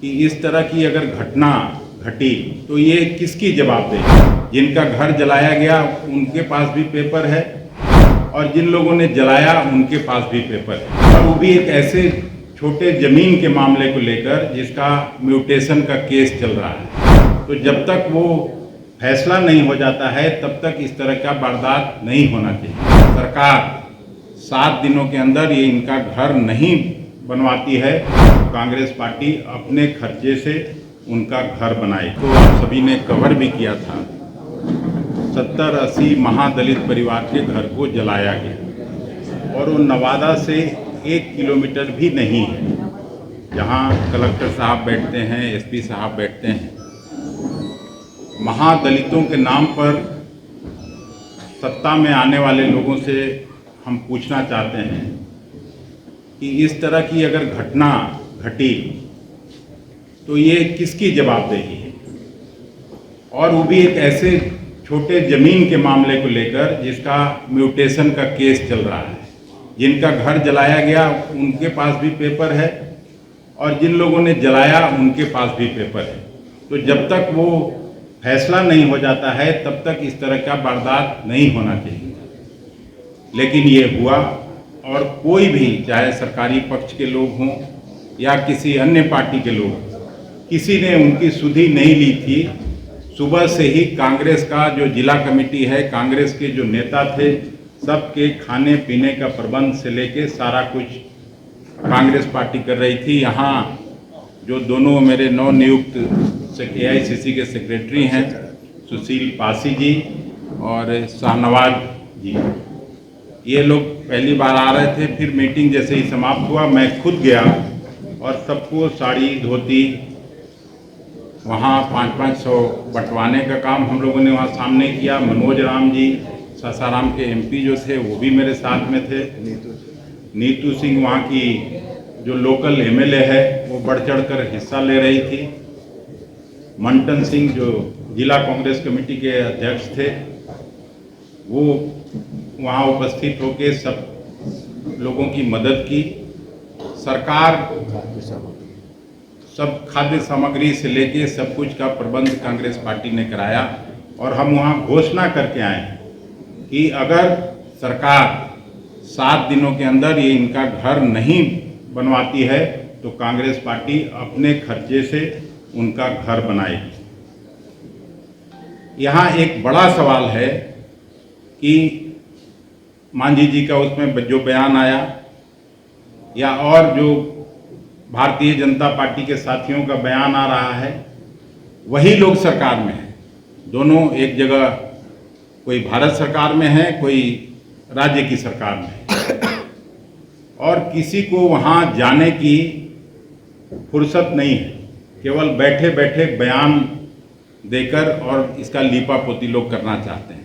कि इस तरह की अगर घटना घटी तो ये किसकी जवाबदेही? जिनका घर जलाया गया उनके पास भी पेपर है और जिन लोगों ने जलाया उनके पास भी पेपर है, और वो भी एक ऐसे छोटे जमीन के मामले को लेकर जिसका म्यूटेशन का केस चल रहा है। तो जब तक वो फैसला नहीं हो जाता है तब तक इस तरह का वारदात नहीं होना चाहिए। सरकार 7 दिनों के अंदर ये इनका घर नहीं बनवाती है तो कांग्रेस पार्टी अपने खर्चे से उनका घर बनाए। तो आप सभी ने कवर भी किया था, 70-80 महादलित परिवार के घर को जलाया गया और वो नवादा से 1 किलोमीटर भी नहीं है, जहां कलेक्टर साहब बैठते हैं, एसपी साहब बैठते हैं। महादलितों के नाम पर सत्ता में आने वाले लोगों से हम पूछना चाहते हैं कि इस तरह की अगर घटना घटी तो ये किसकी जवाबदेही है, और वो भी एक ऐसे छोटे जमीन के मामले को लेकर जिसका म्यूटेशन का केस चल रहा है। जिनका घर जलाया गया उनके पास भी पेपर है और जिन लोगों ने जलाया उनके पास भी पेपर है। तो जब तक वो फैसला नहीं हो जाता है तब तक इस तरह का वारदात नहीं होना चाहिए। लेकिन ये हुआ, और कोई भी, चाहे सरकारी पक्ष के लोग हों या किसी अन्य पार्टी के लोग, किसी ने उनकी सुधि नहीं ली थी। सुबह से ही कांग्रेस का जो जिला कमेटी है, कांग्रेस के जो नेता थे, सबके खाने पीने का प्रबंध से लेके सारा कुछ कांग्रेस पार्टी कर रही थी। यहाँ जो दोनों मेरे नवनियुक्त AICC के सेक्रेटरी हैं, सुशील पासी जी और शाहनवाज जी, ये लोग पहली बार आ रहे थे। फिर मीटिंग जैसे ही समाप्त हुआ मैं खुद गया और सबको साड़ी धोती वहाँ 500-500 बंटवाने का काम हम लोगों ने वहाँ सामने किया। मनोज राम जी, सासाराम के MP जो थे वो भी मेरे साथ में थे। नीतू सिंह वहाँ की जो लोकल MLA है वो बढ़ चढ़ कर हिस्सा ले रही थी। मंटन सिंह जो जिला कांग्रेस कमेटी के अध्यक्ष थे वो वहाँ उपस्थित होकर सब लोगों की मदद की। सरकार सब खाद्य सामग्री से लेके सब कुछ का प्रबंध कांग्रेस पार्टी ने कराया, और हम वहाँ घोषणा करके आए हैं कि अगर सरकार 7 दिनों के अंदर ये इनका घर नहीं बनवाती है तो कांग्रेस पार्टी अपने खर्चे से उनका घर बनाएगी। यहाँ एक बड़ा सवाल है कि मांझी जी का उसमें जो बयान आया या और जो भारतीय जनता पार्टी के साथियों का बयान आ रहा है, वही लोग सरकार में हैं। दोनों एक जगह, कोई भारत सरकार में है, कोई राज्य की सरकार में है, और किसी को वहाँ जाने की फुर्सत नहीं है। केवल बैठे बैठे बयान देकर और इसका लीपापोती लोग करना चाहते हैं।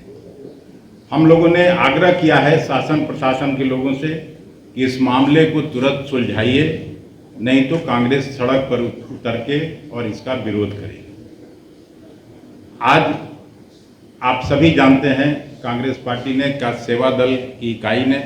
हम लोगों ने आग्रह किया है शासन प्रशासन के लोगों से कि इस मामले को तुरंत सुलझाइए, नहीं तो कांग्रेस सड़क पर उतर के और इसका विरोध करेगी। आज आप सभी जानते हैं कांग्रेस पार्टी ने, का सेवा दल की इकाई ने